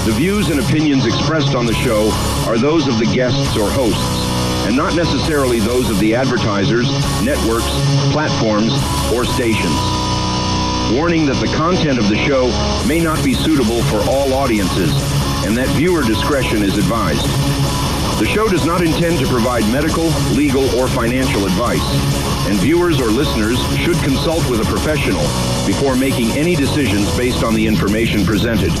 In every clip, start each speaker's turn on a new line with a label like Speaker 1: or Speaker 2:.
Speaker 1: The views and opinions expressed on the show are those of the guests or hosts, and not necessarily those of the advertisers, networks, platforms, or stations. Warning that the content of the show may not be suitable for all audiences, and that viewer discretion is advised. The show does not intend to provide medical, legal, or financial advice, and viewers or listeners should consult with a professional before making any decisions based on the information presented.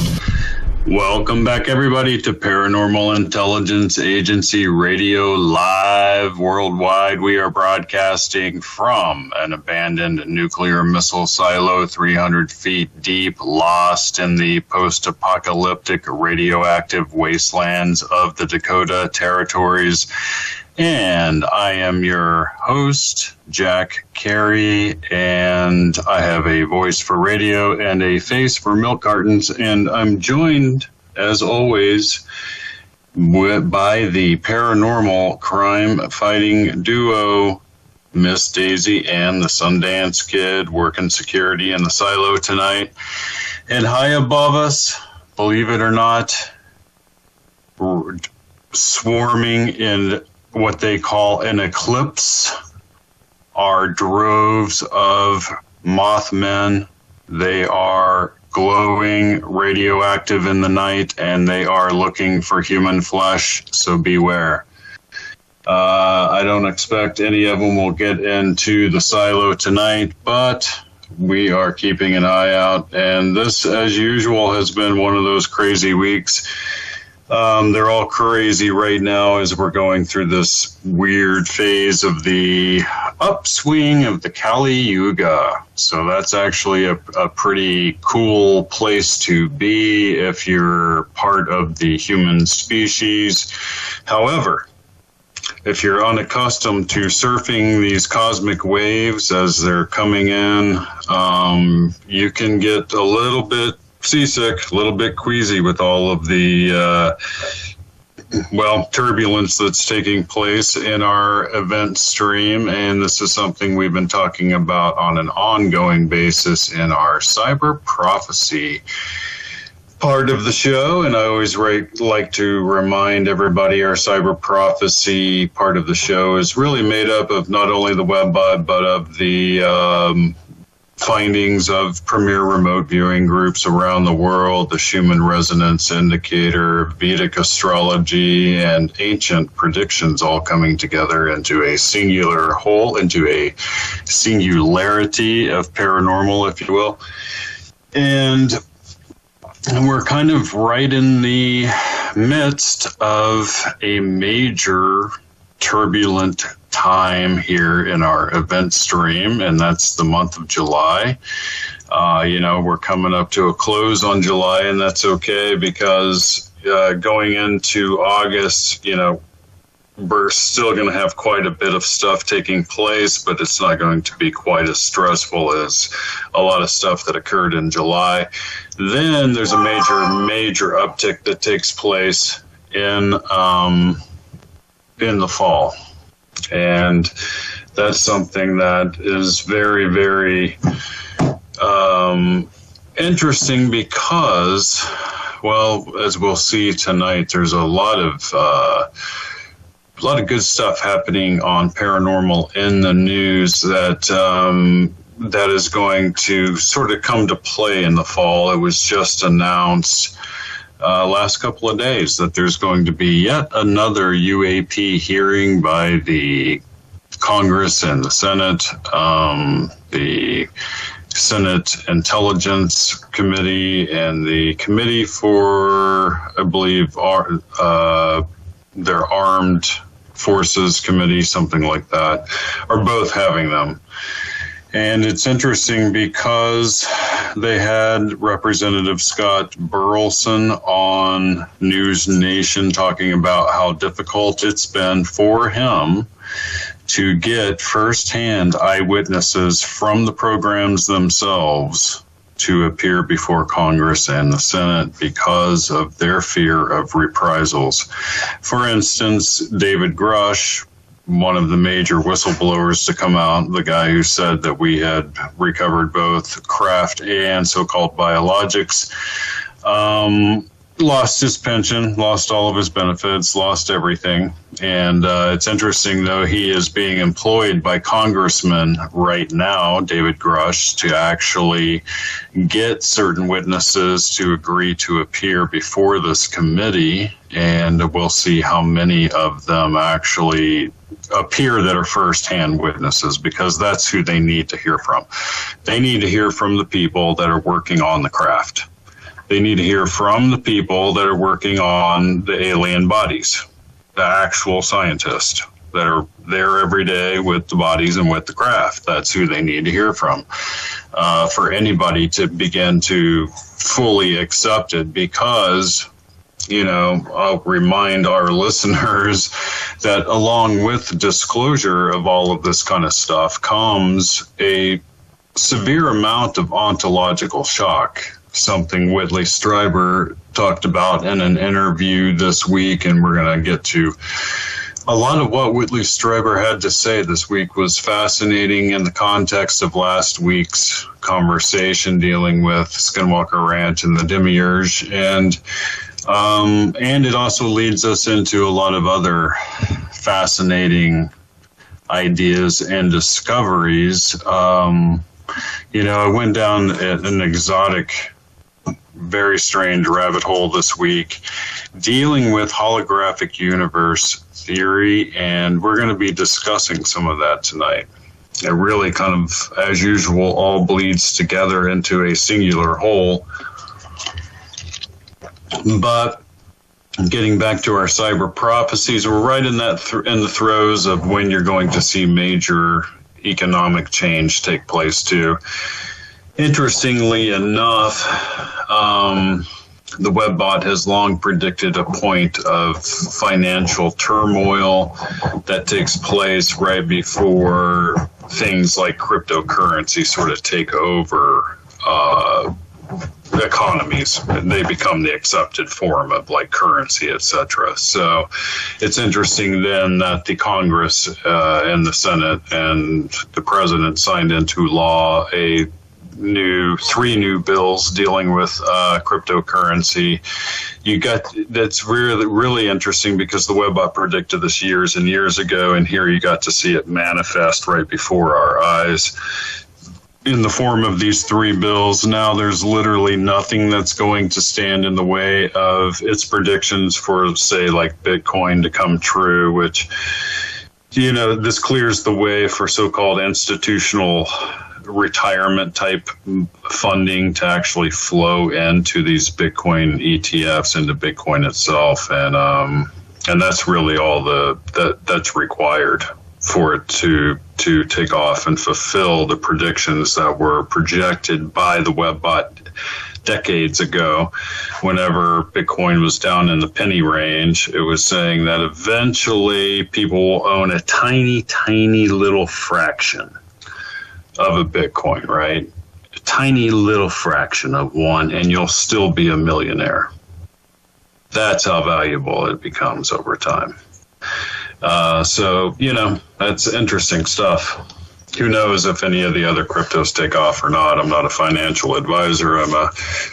Speaker 2: Welcome back, everybody, to Paranormal Intelligence Agency Radio live worldwide. We are broadcasting from an abandoned nuclear missile silo 300 feet deep, lost in the post-apocalyptic radioactive wastelands of the Dakota Territories. And I am your host, Jack Carey, and I have a voice for radio and a face for milk cartons, and I'm joined, as always, by the paranormal crime-fighting duo, Miss Daisy and the Sundance Kid, working security in the silo tonight. And high above us, believe it or not, swarming in what they call an eclipse are droves of Mothmen. They are glowing, radioactive in the night, and they are looking for human flesh, so beware. I don't expect any of them will get into the silo tonight, but we are keeping an eye out, and this, as usual, has been one of those crazy weeks. They're all crazy right now as we're going through this weird phase of the upswing of the Kali Yuga. So that's actually a pretty cool place to be if you're part of the human species. However, if you're unaccustomed to surfing these cosmic waves as they're coming in, you can get a little bit seasick, a little bit queasy with all of the turbulence that's taking place in our event stream, and this is something we've been talking about on an ongoing basis in our cyber prophecy part of the show. And I always like to remind everybody our cyber prophecy part of the show is really made up of not only the WebBud, but of the findings of premier remote viewing groups around the world, the Schumann Resonance Indicator, Vedic astrology, and ancient predictions all coming together into a singular whole, into a singularity of paranormal, if you will. And we're kind of right in the midst of a major turbulent time here in our event stream, and that's the month of July. We're coming up to a close on July, and that's okay because going into August, we're still going to have quite a bit of stuff taking place, but it's not going to be quite as stressful as a lot of stuff that occurred in July. Then there's a major uptick that takes place in the fall. And that's something that is very, very interesting because, as we'll see tonight, there's a lot of good stuff happening on paranormal in the news that is going to sort of come to play in the fall. It was just announced last couple of days that there's going to be yet another UAP hearing by the Congress and the Senate. The Senate Intelligence Committee and the Committee for, I believe, their Armed Forces Committee, something like that, are both having them. And it's interesting because they had Representative Scott Burleson on News Nation talking about how difficult it's been for him to get firsthand eyewitnesses from the programs themselves to appear before Congress and the Senate because of their fear of reprisals. For instance, David Grush, one of the major whistleblowers to come out, the guy who said that we had recovered both craft and so-called biologics, lost his pension, lost all of his benefits, lost everything. And it's interesting, though, he is being employed by Congressman right now, David Grush, to actually get certain witnesses to agree to appear before this committee. And we'll see how many of them actually appear that are firsthand witnesses, because that's who they need to hear from. They need to hear from the people that are working on the craft. They need to hear from the people that are working on the alien bodies, the actual scientists that are there every day with the bodies and with the craft. That's who they need to hear from for anybody to begin to fully accept it, because, you know, I'll remind our listeners that along with disclosure of all of this kind of stuff comes a severe amount of ontological shock, something Whitley Strieber talked about in an interview this week, and we're going to get to a lot of what Whitley Strieber had to say this week. Was fascinating in the context of last week's conversation dealing with Skinwalker Ranch and the Demiurge, and it also leads us into a lot of other fascinating ideas and discoveries. You know, I went down an exotic, very strange rabbit hole this week dealing with holographic universe theory, and we're going to be discussing some of that tonight. It really kind of, as usual, all bleeds together into a singular whole. But getting back to our cyber prophecies, we're right in that in the throes of when you're going to see major economic change take place too. Interestingly enough, the Webbot has long predicted a point of financial turmoil that takes place right before things like cryptocurrency sort of take over economies, and they become the accepted form of like currency, etc. So it's interesting then that the Congress and the Senate and the President signed into law three new bills dealing with cryptocurrency. That's really interesting, because the Webbot predicted this years and years ago, and here you got to see it manifest right before our eyes in the form of these three bills. Now there's literally nothing that's going to stand in the way of its predictions for, say, like Bitcoin to come true, which, you know, this clears the way for so-called institutional retirement type funding to actually flow into these Bitcoin ETFs, into Bitcoin itself, and that's really all that's required for it to take off and fulfill the predictions that were projected by the Webbot decades ago. Whenever Bitcoin was down in the penny range, it was saying that eventually people will own a tiny, tiny little fraction of a Bitcoin, right? A tiny little fraction of one, and you'll still be a millionaire. That's how valuable it becomes over time. So, you know, that's interesting stuff. Who knows if any of the other cryptos take off or not? I'm not a financial advisor. I'm a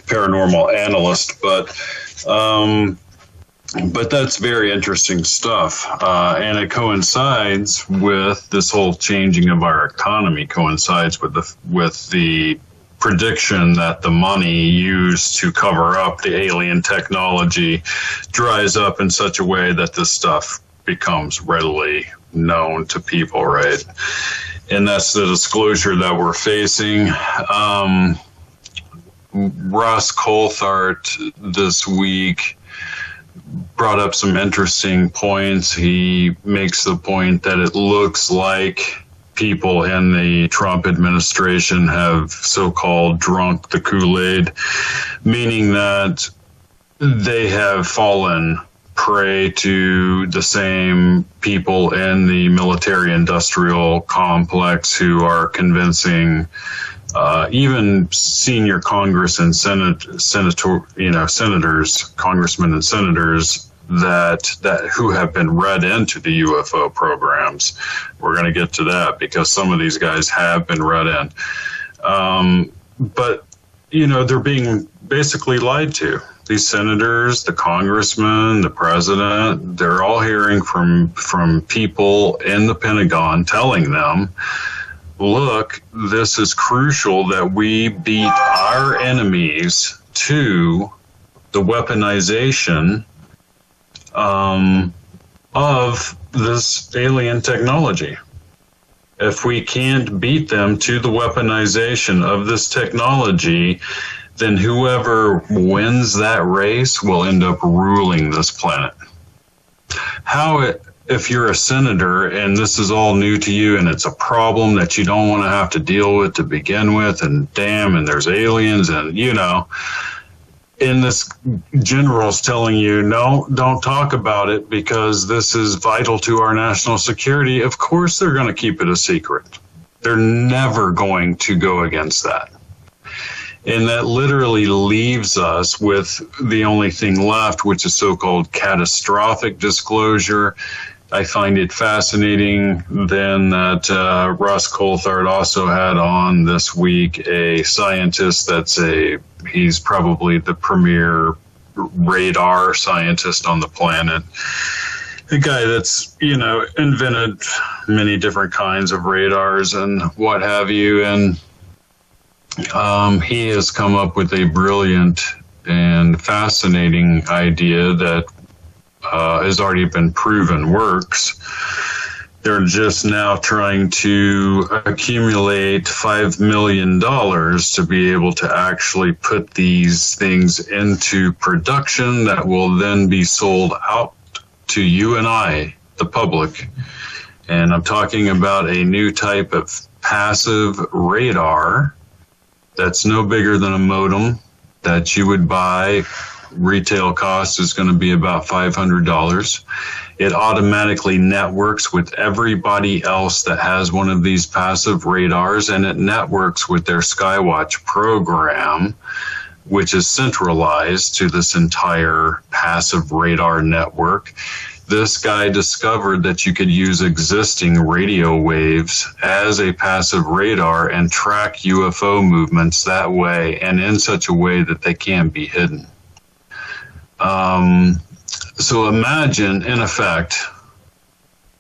Speaker 2: paranormal analyst, but that's very interesting stuff. And it coincides with this whole changing of our economy, coincides with the prediction that the money used to cover up the alien technology dries up in such a way that this stuff becomes readily known to people, right? And that's the disclosure that we're facing. Ross Coulthart this week brought up some interesting points. He makes the point that it looks like people in the Trump administration have so-called drunk the Kool-Aid, meaning that they have fallen prey to the same people in the military-industrial complex who are convincing even senior Congress and senators, congressmen and senators that who have been read into the UFO programs. We're going to get to that because some of these guys have been read in. But they're being basically lied to. These senators, the congressmen, the president, they're all hearing from people in the Pentagon telling them, look, this is crucial that we beat our enemies to the weaponization of this alien technology. If we can't beat them to the weaponization of this technology, then whoever wins that race will end up ruling this planet. If you're a senator and this is all new to you and it's a problem that you don't want to have to deal with to begin with, and and there's aliens, and and this general's telling you, no, don't talk about it because this is vital to our national security, of course they're going to keep it a secret. They're never going to go against that. And that literally leaves us with the only thing left, which is so-called catastrophic disclosure. I find it fascinating then that Russ Coulthard also had on this week a scientist he's probably the premier radar scientist on the planet. A guy that's, invented many different kinds of radars and what have you. And he has come up with a brilliant and fascinating idea that has already been proven works. They're just now trying to accumulate $5 million to be able to actually put these things into production that will then be sold out to you and I, the public. And I'm talking about a new type of passive radar that's no bigger than a modem that you would buy. Retail cost is going to be about $500. It automatically networks with everybody else that has one of these passive radars, and it networks with their Skywatch program, which is centralized to this entire passive radar network. This guy discovered that you could use existing radio waves as a passive radar and track UFO movements that way, and in such a way that they can't be hidden. So imagine, in effect,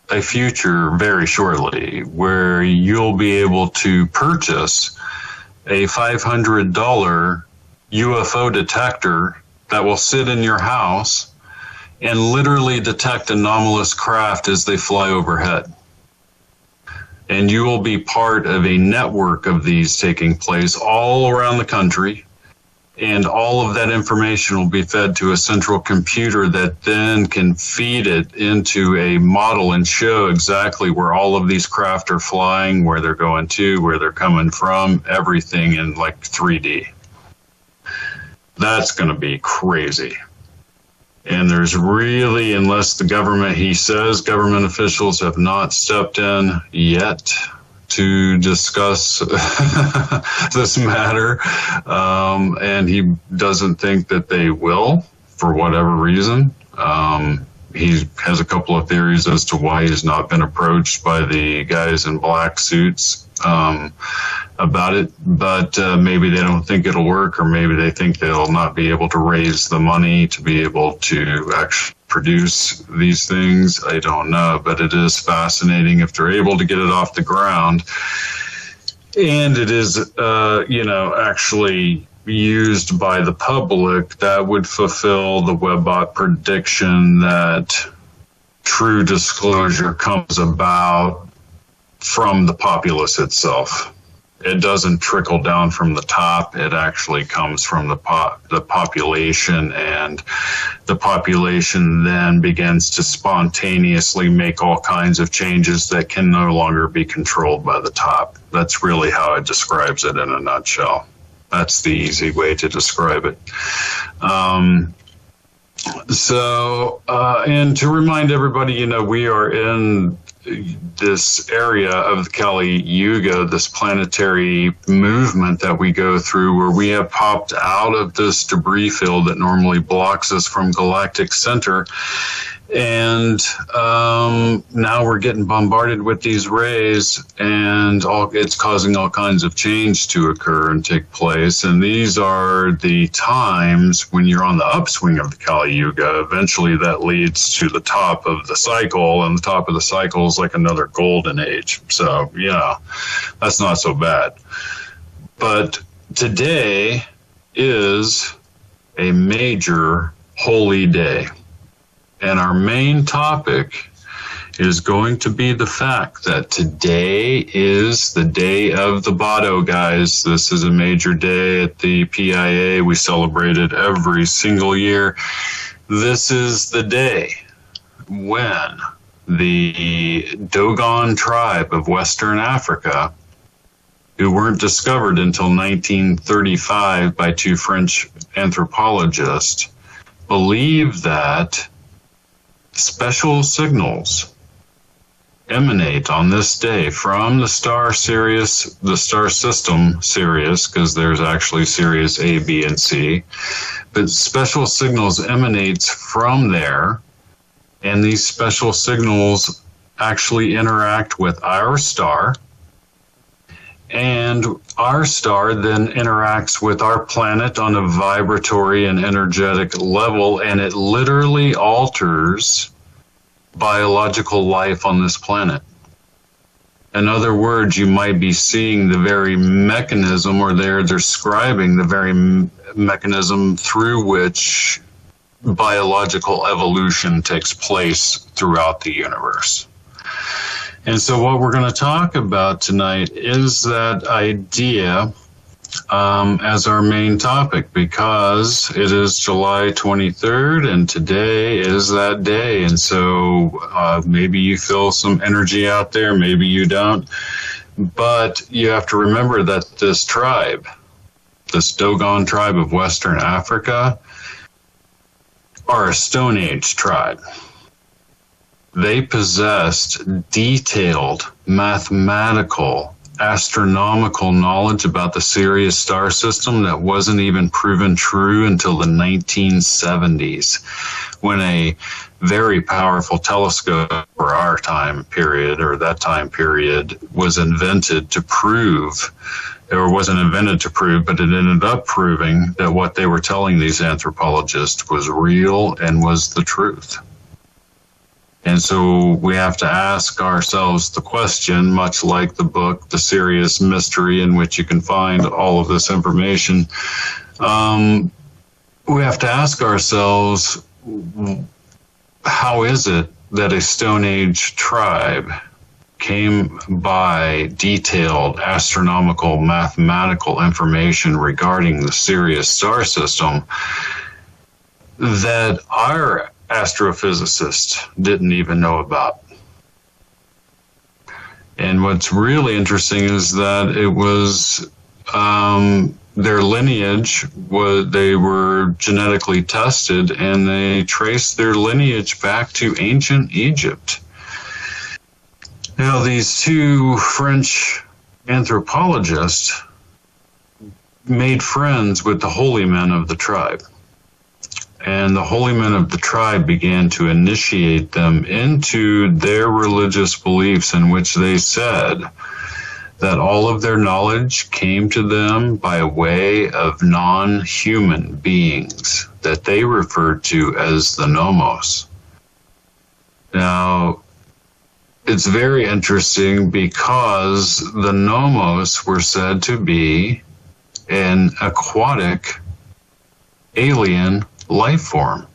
Speaker 2: a future very shortly where you'll be able to purchase a $500 UFO detector that will sit in your house and literally detect anomalous craft as they fly overhead. And you will be part of a network of these taking place all around the country. And all of that information will be fed to a central computer that then can feed it into a model and show exactly where all of these craft are flying, where they're going to, where they're coming from, everything in like 3D. That's going to be crazy. And there's really, unless the government, he says, government officials have not stepped in yet to discuss this matter, and he doesn't think that they will for whatever reason. He has a couple of theories as to why he's not been approached by the guys in black suits about it, but maybe they don't think it'll work, or maybe they think they'll not be able to raise the money to be able to actually produce these things. I don't know, but it is fascinating if they're able to get it off the ground. And it is, actually used by the public. That would fulfill the Webbot prediction that true disclosure comes about from the populace itself. It doesn't trickle down from the top. It actually comes from the population, and the population then begins to spontaneously make all kinds of changes that can no longer be controlled by the top. That's really how it describes it in a nutshell. That's the easy way to describe it. And to remind everybody, we are in this area of the Kali Yuga, this planetary movement that we go through, where we have popped out of this debris field that normally blocks us from galactic center. And now we're getting bombarded with these rays, and it's causing all kinds of change to occur and take place. And these are the times when you're on the upswing of the Kali Yuga. Eventually that leads to the top of the cycle, and the top of the cycle is like another golden age. So, yeah, that's not so bad. But today is a major holy day. And our main topic is going to be the fact that today is the day of the Bado, guys. This is a major day at the PIA. We celebrate it every single year. This is the day when the Dogon tribe of Western Africa, who weren't discovered until 1935 by two French anthropologists, believe that special signals emanate on this day from the star system Sirius, because there's actually Sirius A, B, and C. But special signals emanates from there, and these special signals actually interact with our star, and our star then interacts with our planet on a vibratory and energetic level, and it literally alters biological life on this planet. In other words, you might be seeing the very mechanism, or they're describing the very mechanism through which biological evolution takes place throughout the universe. And so what we're going to talk about tonight is that idea as our main topic, because it is July 23rd and today is that day. And so maybe you feel some energy out there, maybe you don't. But you have to remember that this tribe, this Dogon tribe of Western Africa, are a Stone Age tribe. They possessed detailed mathematical, astronomical knowledge about the Sirius star system that wasn't even proven true until the 1970s, when a very powerful telescope for our time period, or that time period, was invented to prove, or wasn't invented to prove, but it ended up proving that what they were telling these anthropologists was real and was the truth. And so we have to ask ourselves the question, much like the book, The Sirius Mystery, in which you can find all of this information. We have to ask ourselves, how is it that a Stone Age tribe came by detailed astronomical, mathematical information regarding the Sirius star system that our astrophysicists didn't even know about? And what's really interesting is that it was their lineage they were genetically tested, and they traced their lineage back to ancient Egypt. Now, these two French anthropologists made friends with the holy men of the tribe. And the holy men of the tribe began to initiate them into their religious beliefs, in which they said that all of their knowledge came to them by way of non-human beings that they referred to as the nomos. Now, it's very interesting because the nomos were said to be an aquatic alien life form.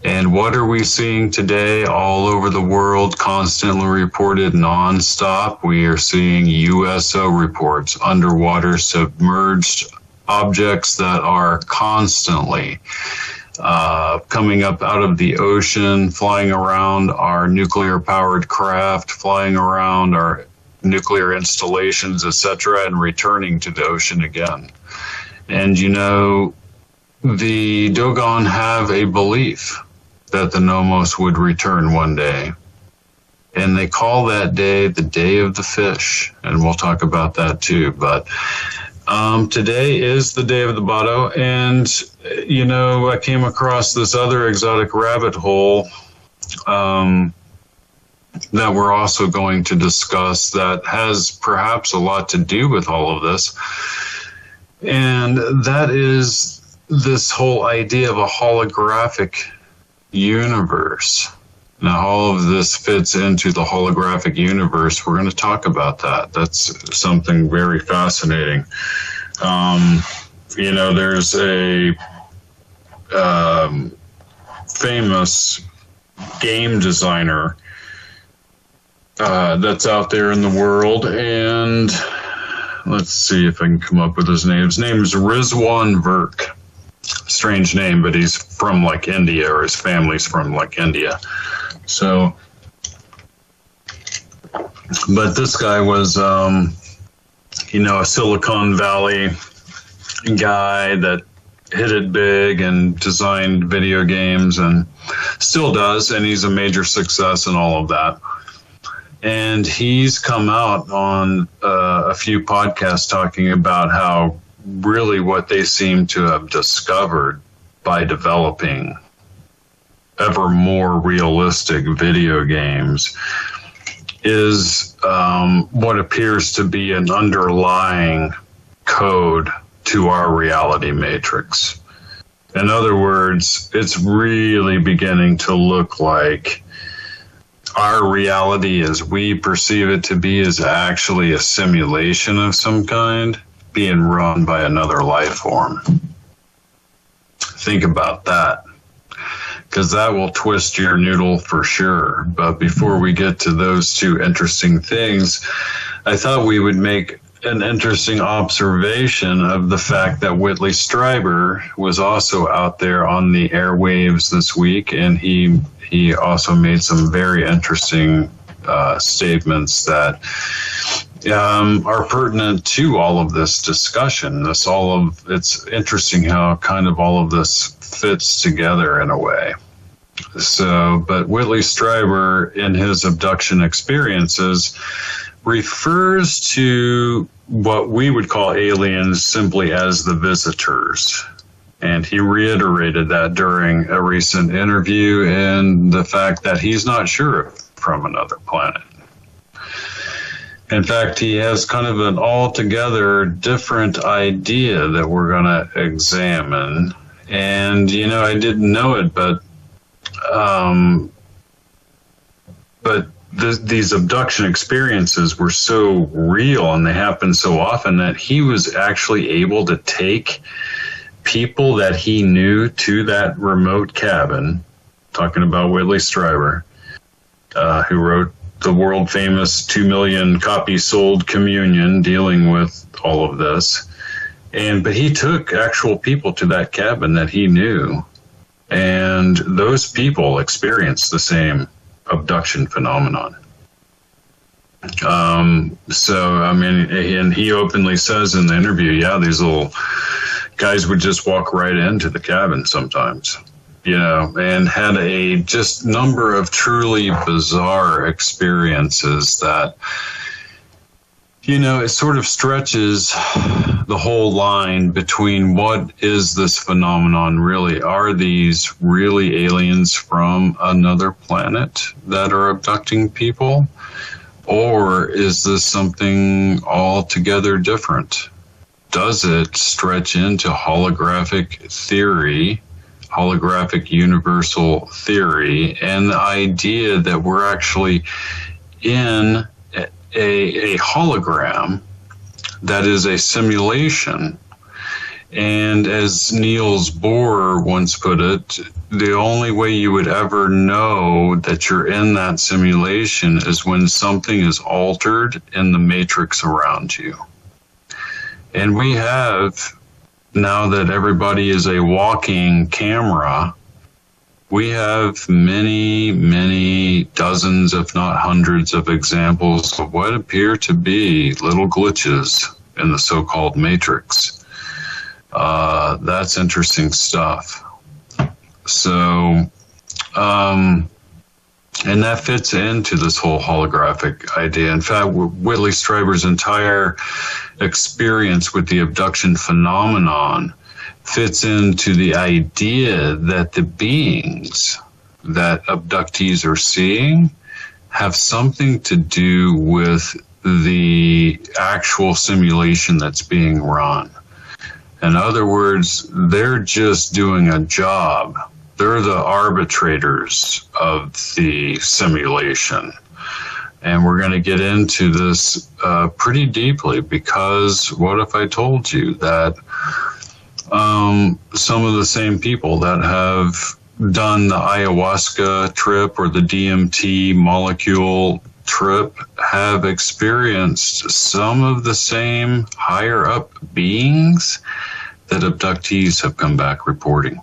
Speaker 2: And what are we seeing today all over the world, constantly reported nonstop? We are seeing USO reports, underwater submerged objects that are constantly coming up out of the ocean, flying around our nuclear-powered craft, flying around our nuclear installations, etc., and returning to the ocean again. And you know, the Dogon have a belief that the Nomos would return one day. And they call that day the Day of the Fish. And we'll talk about that too. But Today is the day of the Bado, and, I came across this other exotic rabbit hole that we're also going to discuss that has perhaps a lot to do with all of this. And that is this whole idea of a holographic universe. Now, all of this fits into the holographic universe. We're going to talk about that. That's something very fascinating. There's a famous game designer that's out there in the world, and let's see if I can come up with his name. His name is Rizwan Virk. Strange name, but he's from like India, or his family's from like India. So, but this guy was, a Silicon Valley guy that hit it big and designed video games and still does, and he's a major success in all of that. And he's come out on a few podcasts talking about how really what they seem to have discovered by developing ever more realistic video games is what appears to be an underlying code to our reality matrix. In other words, it's really beginning to look like our reality as we perceive it to be is actually a simulation of some kind being run by another life form. Think about that, because that will twist your noodle for sure. But before we get to those two interesting things, I thought we would make an interesting observation of the fact that Whitley Strieber was also out there on the airwaves this week, and he also made some very interesting statements that are pertinent to all of this discussion. It's interesting how kind of all of this fits together in a way. So, but Whitley Strieber, in his abduction experiences, refers to what we would call aliens simply as the visitors. And he reiterated that during a recent interview, and the fact that he's not sure if from another planet. In fact, he has kind of an altogether different idea that we're going to examine. And, I didn't know it, but these abduction experiences were so real and they happened so often that he was actually able to take people that he knew to that remote cabin, talking about Whitley Strieber, who wrote the world famous 2 million copies sold Communion, dealing with all of this. But he took actual people to that cabin that he knew, and those people experienced the same abduction phenomenon. And he openly says in the interview, these little guys would just walk right into the cabin sometimes, and had a just number of truly bizarre experiences that, it sort of stretches the whole line between what is this phenomenon really? Are these really aliens from another planet that are abducting people? Or is this something altogether different? Does it stretch into holographic theory, holographic universal theory, and the idea that we're actually in a hologram that is a simulation? And as Niels Bohr once put it, the only way you would ever know that you're in that simulation is when something is altered in the matrix around you. And we have, now that everybody is a walking camera, we have many, many dozens, if not hundreds, of examples of what appear to be little glitches in the so-called matrix. That's interesting stuff. So, And that fits into this whole holographic idea. In fact, Whitley Strieber's entire experience with the abduction phenomenon fits into the idea that the beings that abductees are seeing have something to do with the actual simulation that's being run. In other words, they're just doing a job. They're the arbitrators of the simulation. And we're going to get into this pretty deeply, because what if I told you that some of the same people that have done the ayahuasca trip or the DMT molecule trip have experienced some of the same higher up beings that abductees have come back reporting?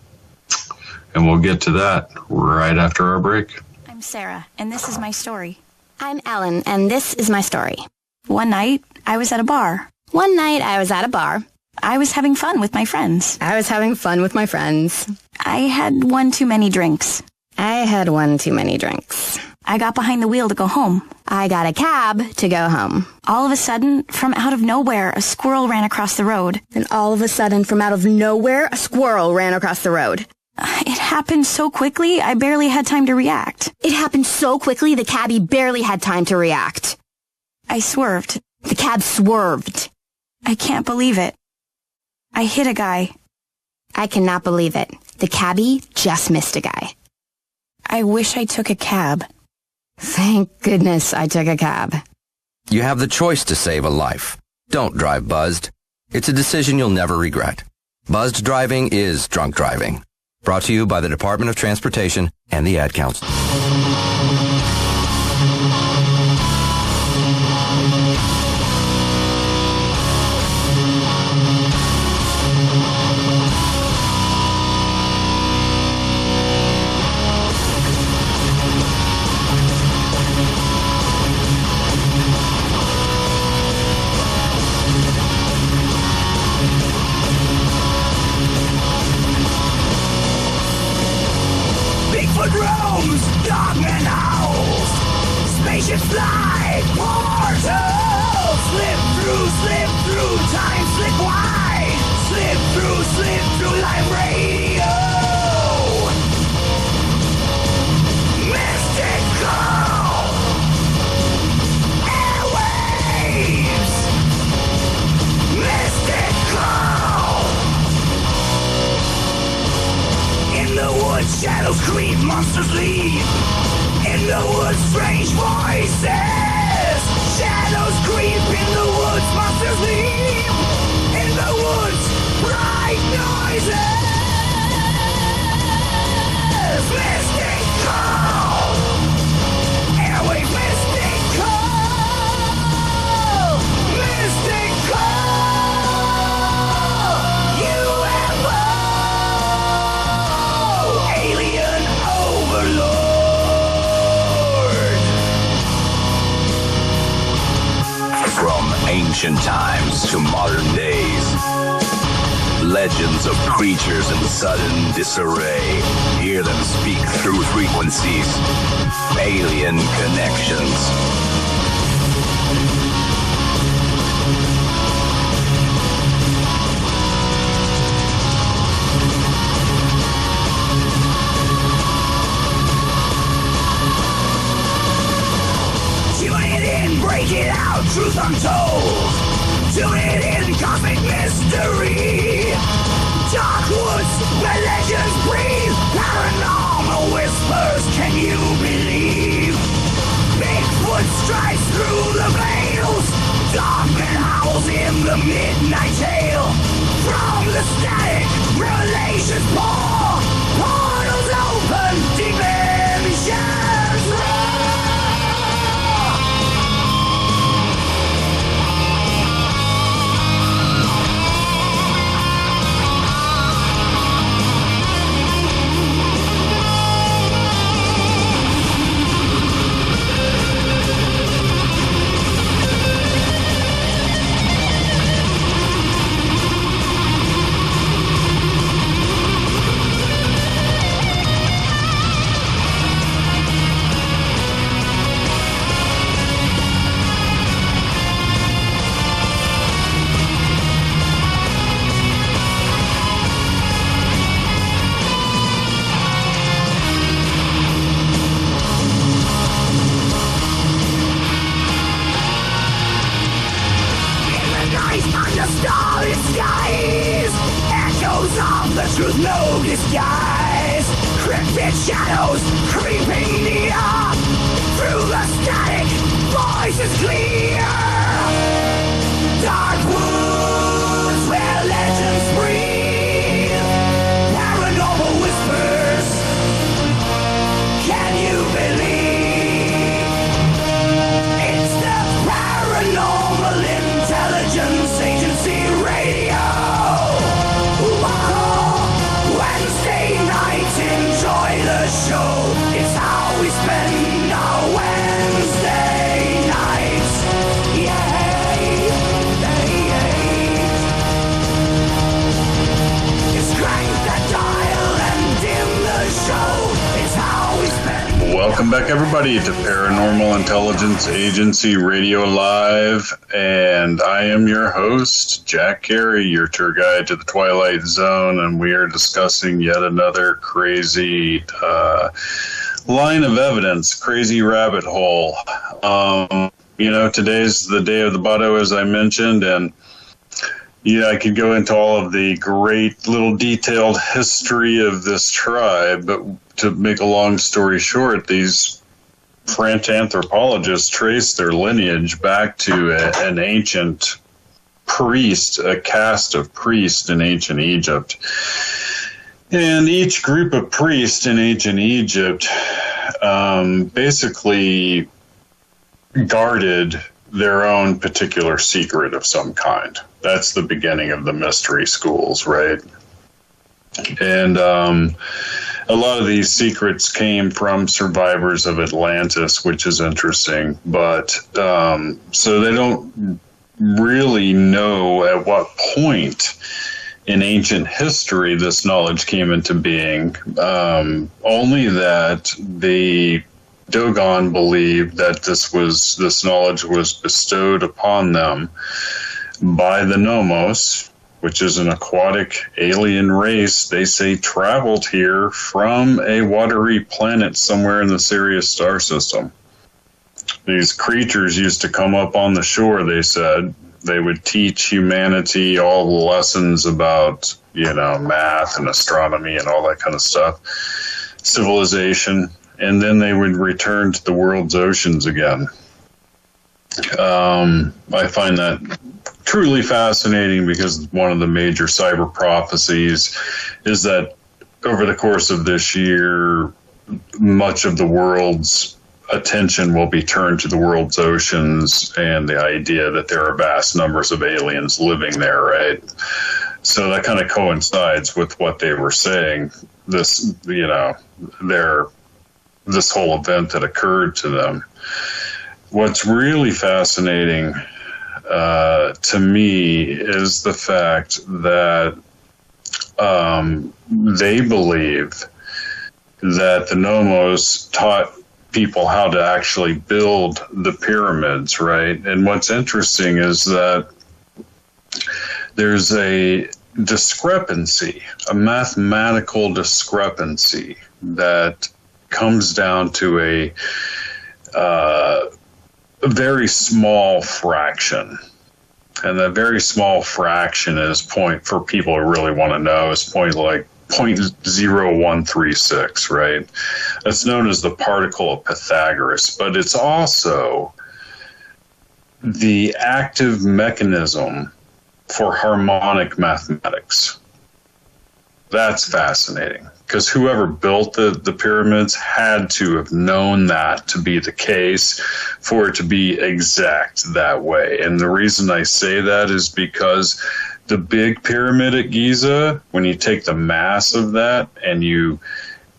Speaker 2: And we'll get to that right after our break.
Speaker 3: I'm Sarah, and this is my story.
Speaker 4: I'm Ellen, and this is my story.
Speaker 3: One night, I was at a bar. I was having fun with my friends.
Speaker 4: I
Speaker 3: had one too many drinks.
Speaker 4: I
Speaker 3: got behind the wheel to go home.
Speaker 4: I got a cab to go home.
Speaker 3: All of a sudden, from out of nowhere, a squirrel ran across the road. It happened so quickly, I barely had time to react.
Speaker 4: The cabbie barely had time to react.
Speaker 3: I swerved.
Speaker 4: The cab swerved.
Speaker 3: I can't believe it. I hit a guy.
Speaker 4: I cannot believe it. The cabbie just missed a guy.
Speaker 3: I wish I took a cab.
Speaker 4: Thank goodness I took a cab.
Speaker 5: You have the choice to save a life. Don't drive buzzed. It's a decision you'll never regret. Buzzed driving is drunk driving. Brought to you by the Department of Transportation and the Ad Council.
Speaker 6: Shadows creep, monsters leave. In the woods, strange voices. Shadows creep in the woods, monsters leave. In the woods, bright noises. Mystical. Airwave mystical. Mystical. UFO. Alien overlord.
Speaker 7: From ancient times to modern days, legends of creatures in sudden disarray. Hear them speak through frequencies. Alien connections.
Speaker 6: Break it out, truth untold. Tune it in, cosmic mystery. Dark woods where legends breathe. Paranormal whispers, can you believe? Bigfoot strikes through the veils. Dogman howls in the midnight tale. From the static, revelations pour. Portals open, dimensions roar. skies. Cryptid shadows creeping near. Through the static, voices clear. Dark woods where legends breathe. Paranormal whispers. Can you believe? It's the Paranormal Intelligence Agency Radio. Whoa. Wednesday night, enjoy the show. It's how we spend our Wednesday nights. Yay, it's crank that dial and dim the show. It's how we spend.
Speaker 2: Welcome back, everybody, to Paranormal Intelligence Agency Radio Live, and I am your host, Jack Carey, your tour guide to the Twilight Zone, and we are discussing yet another crazy line of evidence, crazy rabbit hole. Today's the day of the Bado, as I mentioned, and I could go into all of the great little detailed history of this tribe, but to make a long story short, these French anthropologists trace their lineage back to an ancient priest, a caste of priests in ancient Egypt. And each group of priests in ancient Egypt basically guarded their own particular secret of some kind. That's the beginning of the mystery schools, right? And a lot of these secrets came from survivors of Atlantis, which is interesting. But so they don't really know at what point in ancient history this knowledge came into being. Only that the Dogon believed that this knowledge was bestowed upon them by the Nomos, which is an aquatic alien race, they say traveled here from a watery planet somewhere in the Sirius star system. These creatures used to come up on the shore, they said. They would teach humanity all the lessons about, math and astronomy and all that kind of stuff, civilization, and then they would return to the world's oceans again. I find that truly fascinating because one of the major cyber prophecies is that over the course of this year, much of the world's attention will be turned to the world's oceans and the idea that there are vast numbers of aliens living there, right? So that kind of coincides with what they were saying, this whole event that occurred to them. What's really fascinating to me is the fact that they believe that the Nomos taught people how to actually build the pyramids, right? And what's interesting is that there's a discrepancy, a mathematical discrepancy that comes down to a very small fraction. And that very small fraction is for people who really want to know, is 0.0136, right? That's known as the particle of Pythagoras, but it's also the active mechanism for harmonic mathematics. That's fascinating, because whoever built the pyramids had to have known that to be the case for it to be exact that way. And the reason I say that is because the big pyramid at Giza, when you take the mass of that and you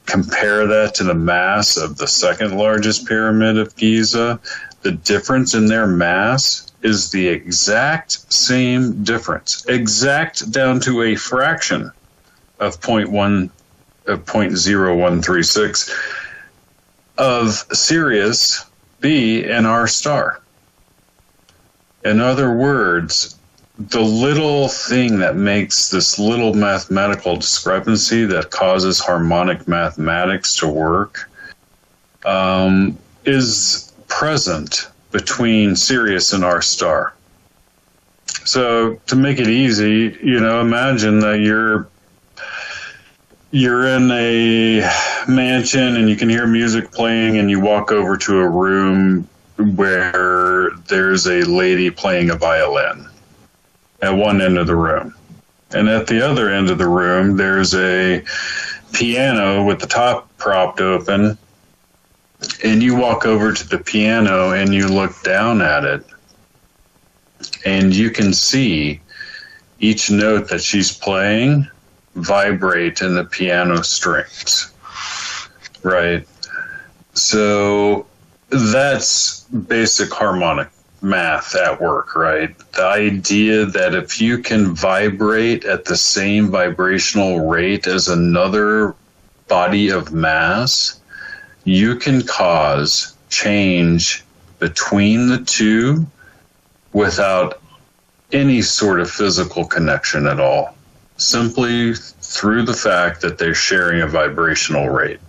Speaker 2: compare that to the mass of the second largest pyramid of Giza, the difference in their mass is the exact same difference, exact down to a fraction of 0.0136 of Sirius B and our star. In other words, the little thing that makes this little mathematical discrepancy that causes harmonic mathematics to work is present between Sirius and our star. So to make it easy, imagine that you're in a mansion and you can hear music playing, and you walk over to a room where there's a lady playing a violin at one end of the room. And at the other end of the room, there's a piano with the top propped open. And you walk over to the piano and you look down at it. And you can see each note that she's playing vibrate in the piano strings. Right? So that's basic harmonic math at work, right? The idea that if you can vibrate at the same vibrational rate as another body of mass, you can cause change between the two without any sort of physical connection at all, simply through the fact that they're sharing a vibrational rate.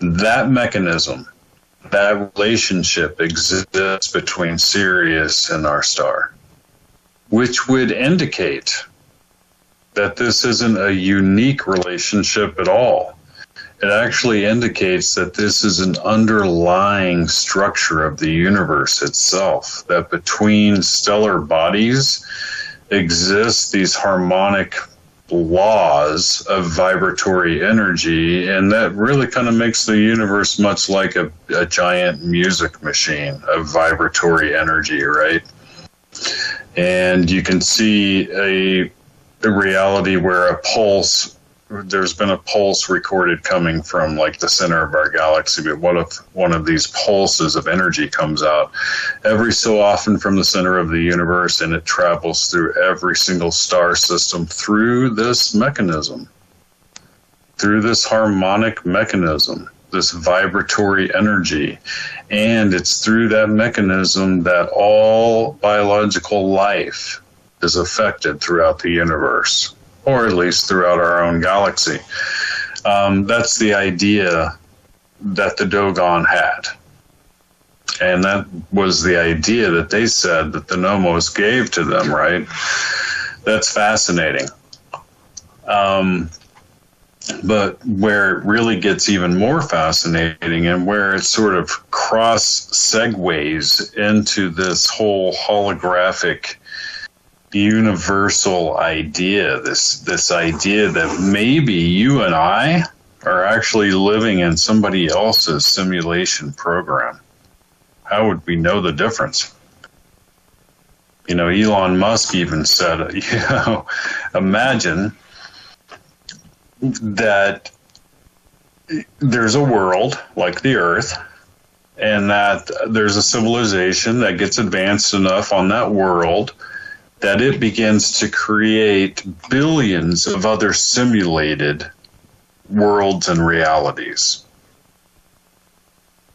Speaker 2: That mechanism, that relationship exists between Sirius and our star, which would indicate that this isn't a unique relationship at all. It actually indicates that this is an underlying structure of the universe itself, that between stellar bodies exist these harmonic laws of vibratory energy, and that really kind of makes the universe much like a giant music machine of vibratory energy, right? And you can see a reality where a pulse, there's been a pulse recorded coming from like the center of our galaxy, but what if one of these pulses of energy comes out every so often from the center of the universe, and it travels through every single star system through this mechanism, through this harmonic mechanism, this vibratory energy. And it's through that mechanism that all biological life is affected throughout the universe, or at least throughout our own galaxy. That's the idea that the Dogon had. And that was the idea that they said that the Nomos gave to them, right? That's fascinating. But where it really gets even more fascinating, and where it sort of segues into this whole holographic universal idea, this idea that maybe you and I are actually living in somebody else's simulation program. How would we know the difference? You know, Elon Musk even said, imagine that there's a world like the Earth, and that there's a civilization that gets advanced enough on that world that it begins to create billions of other simulated worlds and realities.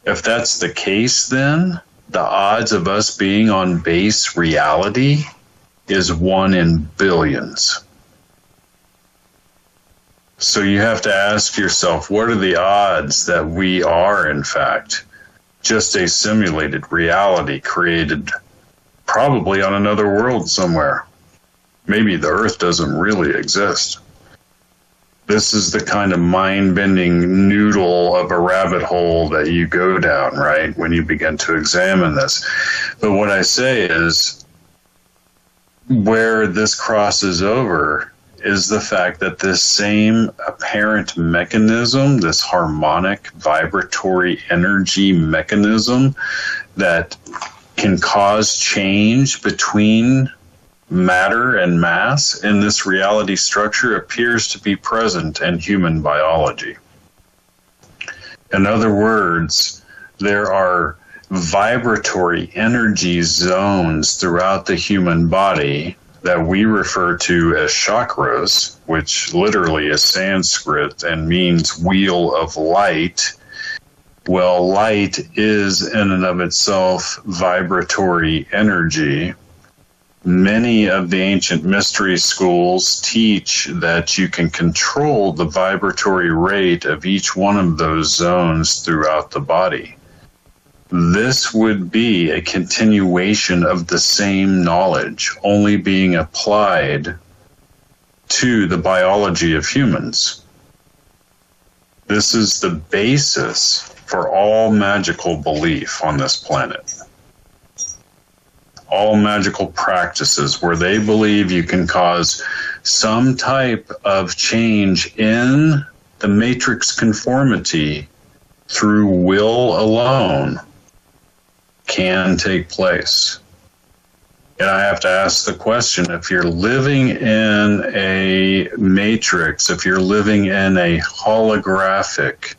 Speaker 2: If that's the case, then the odds of us being on base reality is 1 in billions. So you have to ask yourself, what are the odds that we are, in fact, just a simulated reality created probably on another world somewhere? Maybe the Earth doesn't really exist. This is the kind of mind-bending noodle of a rabbit hole that you go down, right, when you begin to examine this. But what I say is, where this crosses over is the fact that this same apparent mechanism, this harmonic vibratory energy mechanism that can cause change between matter and mass in this reality structure, appears to be present in human biology. In other words, there are vibratory energy zones throughout the human body that we refer to as chakras, which literally is Sanskrit and means wheel of light. Well, light is in and of itself vibratory energy. Many of the ancient mystery schools teach that you can control the vibratory rate of each one of those zones throughout the body. This would be a continuation of the same knowledge, only being applied to the biology of humans. This is the basis for all magical belief on this planet. All magical practices where they believe you can cause some type of change in the matrix conformity through will alone can take place. And I have to ask the question, if you're living in a matrix, if you're living in a holographic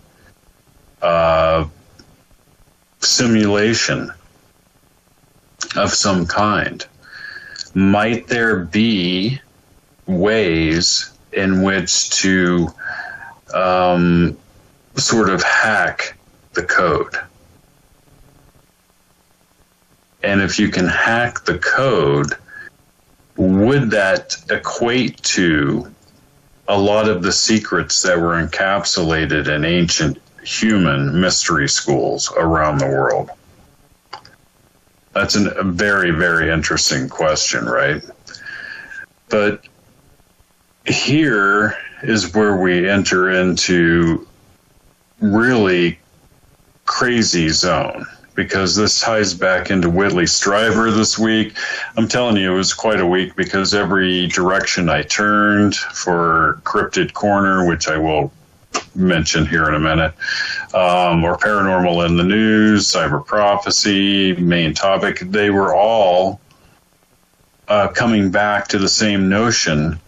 Speaker 2: simulation of some kind, might there be ways in which to sort of hack the code? And if you can hack the code, would that equate to a lot of the secrets that were encapsulated in ancient human mystery schools around the world? That's a very, very interesting question, right? But here is where we enter into really crazy zone, because this ties back into Whitley Strieber this week. I'm telling you, it was quite a week, because every direction I turned for Cryptid Corner, which I will mention here in a minute, or Paranormal in the News, Cyber Prophecy, Main Topic, they were all coming back to the same notion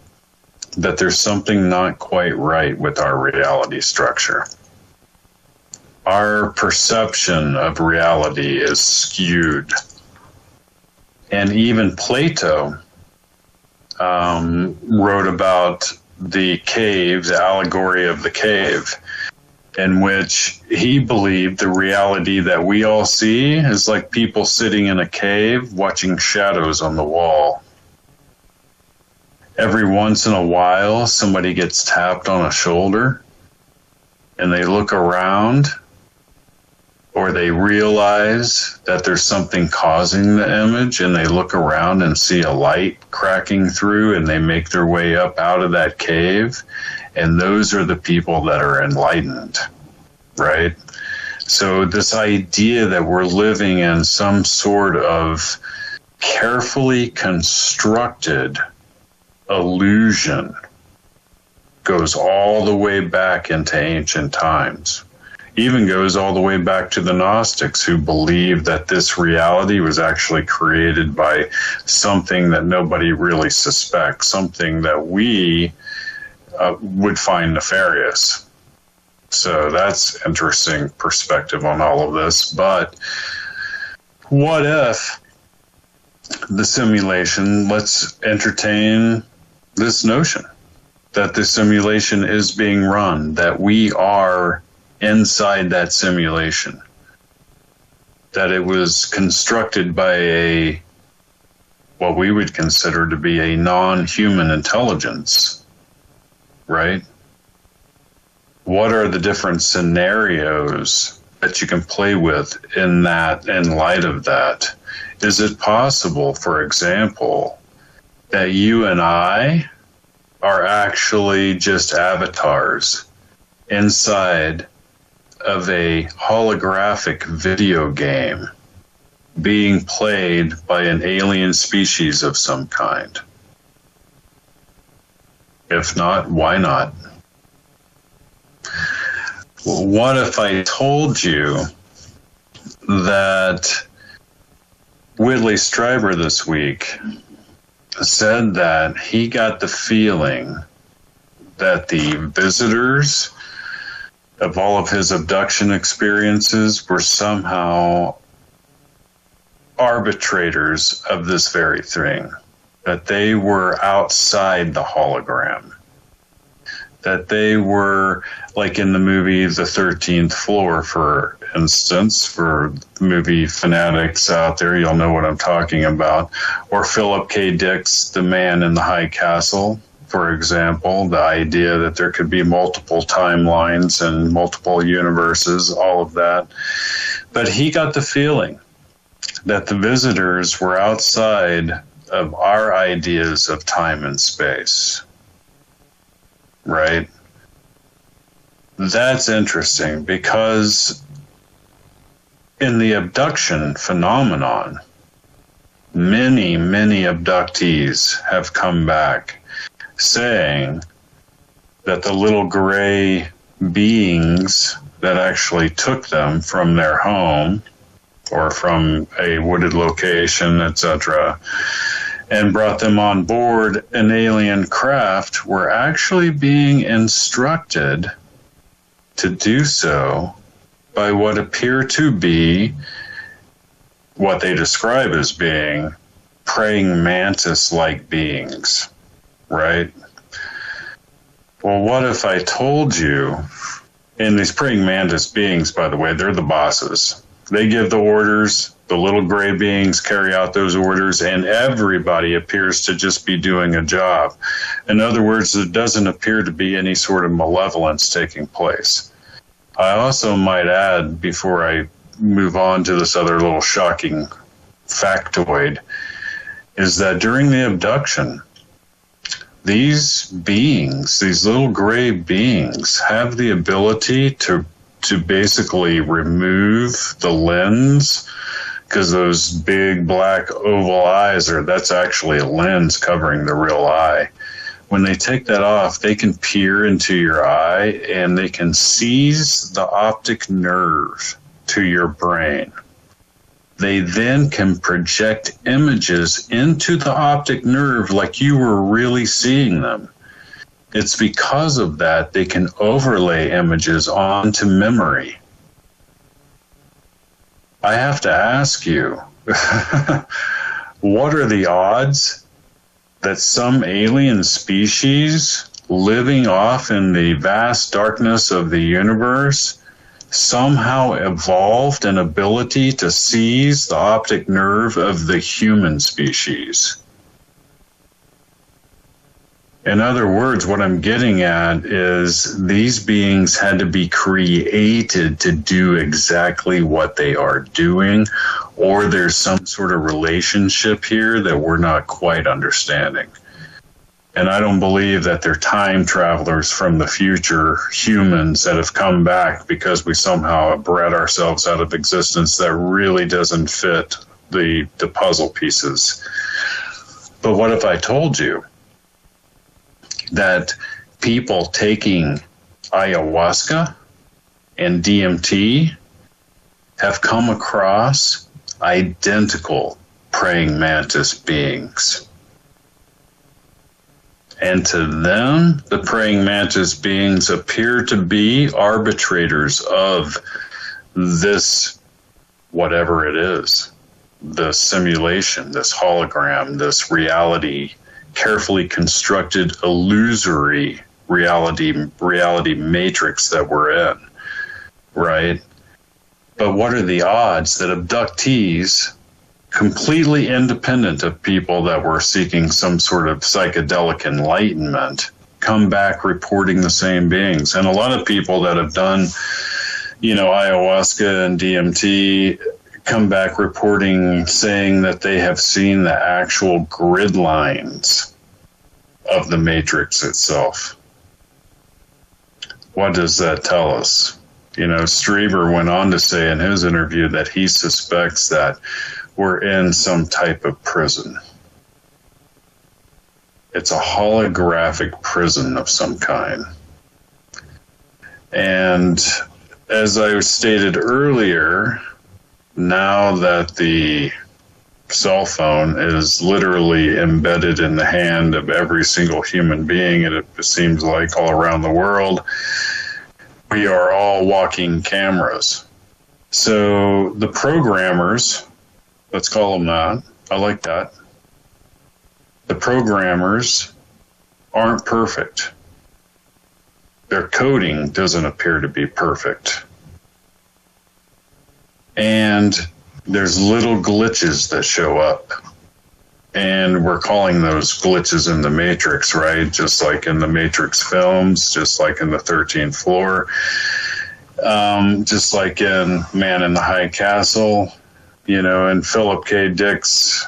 Speaker 2: that there's something not quite right with our reality structure. Our perception of reality is skewed. And even Plato wrote about the cave, the allegory of the cave, in which he believed the reality that we all see is like people sitting in a cave watching shadows on the wall. Every once in a while, somebody gets tapped on a shoulder and they look around, or they realize that there's something causing the image, and they look around and see a light cracking through, and they make their way up out of that cave. And those are the people that are enlightened, right? So this idea that we're living in some sort of carefully constructed illusion goes all the way back into ancient times. Even goes all the way back to the Gnostics, who believed that this reality was actually created by something that nobody really suspects, something that we would find nefarious. So that's interesting perspective on all of this. But what if the simulation, let's entertain this notion that the simulation is being run, that we are inside that simulation, that it was constructed by what we would consider to be a non-human intelligence, right? What are the different scenarios that you can play with in light of that? Is it possible, for example, that you and I are actually just avatars inside of a holographic video game being played by an alien species of some kind? If not, why not? What if I told you that Whitley Strieber this week said that he got the feeling that the visitors of all of his abduction experiences were somehow arbitrators of this very thing, that they were outside the hologram, that they were like in the movie The 13th Floor, for instance, for movie fanatics out there, you'll know what I'm talking about, or Philip K. Dick's The Man in the High Castle, for example, the idea that there could be multiple timelines and multiple universes, all of that. But he got the feeling that the visitors were outside of our ideas of time and space. right? That's interesting because in the abduction phenomenon, many, many abductees have come back saying that the little gray beings that actually took them from their home or from a wooded location, etc., and brought them on board an alien craft were actually being instructed to do so by what appear to be what they describe as being praying mantis-like beings, right? Well, what if I told you, and these praying mantis beings, by the way, they're the bosses. They give the orders, the little gray beings carry out those orders, and everybody appears to just be doing a job. In other words, there doesn't appear to be any sort of malevolence taking place. I also might add, before I move on to this other little shocking factoid, is that during the abduction, these beings, these little gray beings, have the ability to basically remove the lens, because those big black oval eyes that's actually a lens covering the real eye. When they take that off, they can peer into your eye and they can seize the optic nerve to your brain. They then can project images into the optic nerve like you were really seeing them. It's because of that they can overlay images onto memory. I have to ask you, what are the odds that some alien species living off in the vast darkness of the universe somehow evolved an ability to seize the optic nerve of the human species? In other words, what I'm getting at is these beings had to be created to do exactly what they are doing, or there's some sort of relationship here that we're not quite understanding. And I don't believe that they're time travelers from the future, humans that have come back because we somehow bred ourselves out of existence. That really doesn't fit the puzzle pieces. But what if I told you that people taking ayahuasca and DMT have come across identical praying mantis beings? And to them, the praying mantis beings appear to be arbitrators of this, whatever it is, the simulation, this hologram, this reality, carefully constructed, illusory reality matrix that we're in, right? But what are the odds that abductees, completely independent of people that were seeking some sort of psychedelic enlightenment, come back reporting the same beings? And a lot of people that have done, ayahuasca and DMT come back reporting, saying that they have seen the actual grid lines of the matrix itself. What does that tell us? Strieber went on to say in his interview that he suspects that we're in some type of prison. It's a holographic prison of some kind. And as I stated earlier, now that the cell phone is literally embedded in the hand of every single human being, and it seems like all around the world, we are all walking cameras. So the programmers, let's call them that, I like that, the programmers aren't perfect. Their coding doesn't appear to be perfect. And there's little glitches that show up. And we're calling those glitches in the Matrix, right? Just like in the Matrix films, just like in the 13th Floor, just like in Man in the High Castle, and Philip K. Dick's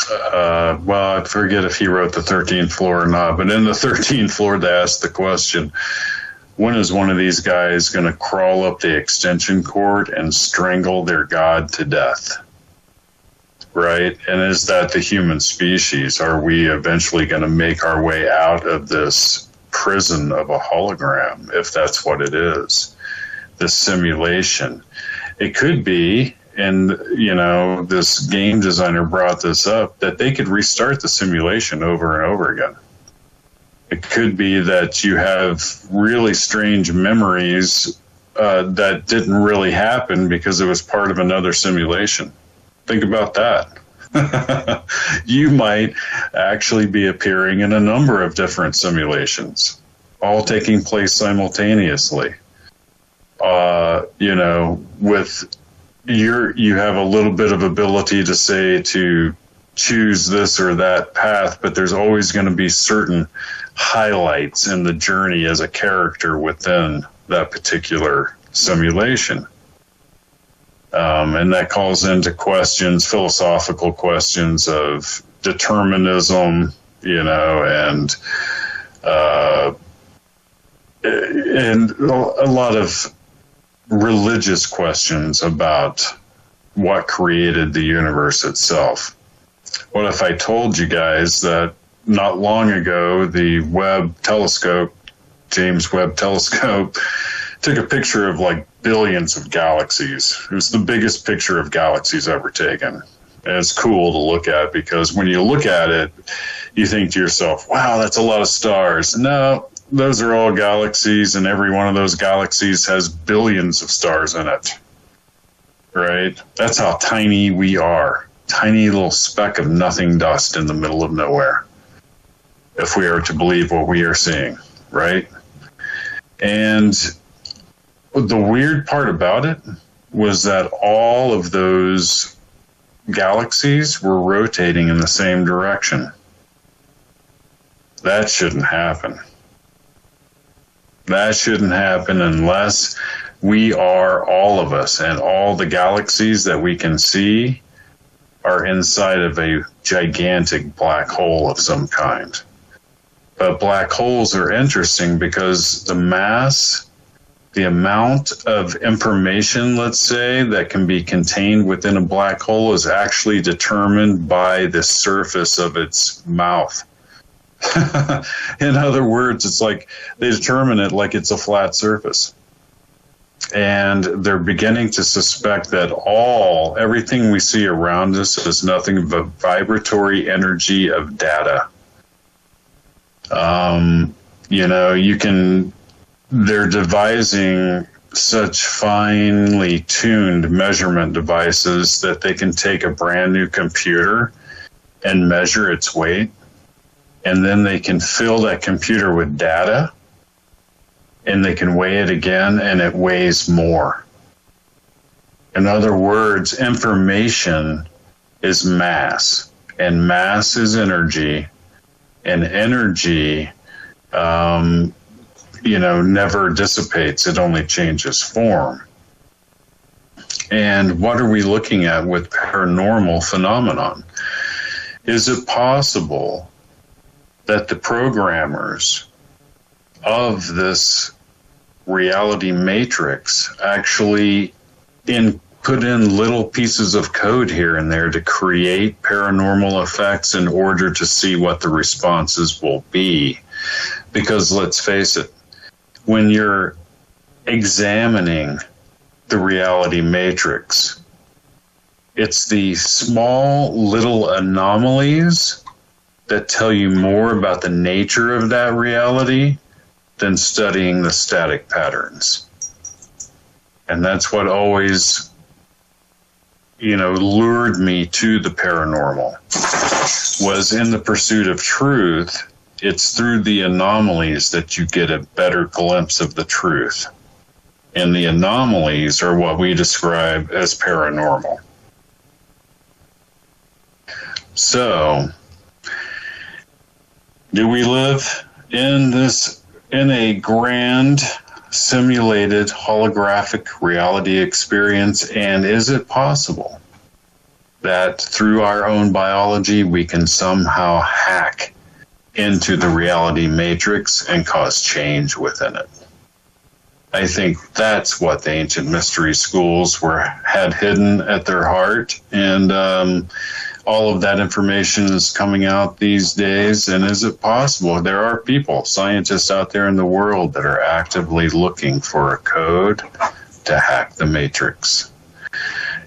Speaker 2: well, I forget if he wrote the 13th floor or not, but in the 13th floor, they asked the question, when is one of these guys going to crawl up the extension cord and strangle their god to death? Right? And is that the human species? Are we eventually going to make our way out of this prison of a hologram, if that's what it is, this simulation? It could be, and, this game designer brought this up, that they could restart the simulation over and over again. It could be that you have really strange memories that didn't really happen because it was part of another simulation. Think about that. You might actually be appearing in a number of different simulations, all taking place simultaneously. With you have a little bit of ability to say to choose this or that path, but there's always going to be certain highlights in the journey as a character within that particular simulation. And that calls into questions, philosophical questions of determinism, and a lot of religious questions about what created the universe itself. What if I told you guys that not long ago, the James Webb telescope, took a picture of like billions of galaxies. It was the biggest picture of galaxies ever taken. And it's cool to look at because when you look at it, you think to yourself, wow, that's a lot of stars. No, those are all galaxies, and every one of those galaxies has billions of stars in it. Right? That's how tiny we are. Tiny little speck of nothing dust in the middle of nowhere, if we are to believe what we are seeing, right? And the weird part about it was that all of those galaxies were rotating in the same direction. That shouldn't happen. That shouldn't happen unless we are, all of us, and all the galaxies that we can see are inside of a gigantic black hole of some kind. But black holes are interesting because the mass, the amount of information, let's say, that can be contained within a black hole is actually determined by the surface of its mouth. In other words, it's like they determine it like it's a flat surface. And they're beginning to suspect that everything we see around us is nothing but vibratory energy of data. They're devising such finely tuned measurement devices that they can take a brand new computer and measure its weight, and then they can fill that computer with data, and they can weigh it again, and it weighs more. In other words, information is mass, and mass is energy, and energy, never dissipates. It only changes form. And what are we looking at with paranormal phenomenon? Is it possible that the programmers of this reality matrix actually put in little pieces of code here and there to create paranormal effects in order to see what the responses will be? Because let's face it, when you're examining the reality matrix, it's the small little anomalies that tell you more about the nature of that reality than studying the static patterns. And that's what always, lured me to the paranormal, was in the pursuit of truth. It's through the anomalies that you get a better glimpse of the truth. And the anomalies are what we describe as paranormal. So, do we live in a grand simulated holographic reality experience? And is it possible that through our own biology, we can somehow hack into the reality matrix and cause change within it. I think that's what the ancient mystery schools had hidden at their heart. And all of that information is coming out these days. And is it possible? There are people, scientists out there in the world that are actively looking for a code to hack the matrix.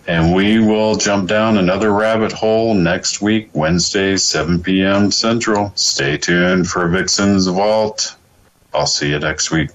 Speaker 2: And we will jump down another rabbit hole next week, Wednesday, 7 p.m. Central. Stay tuned for Vixen's Vault. I'll see you next week.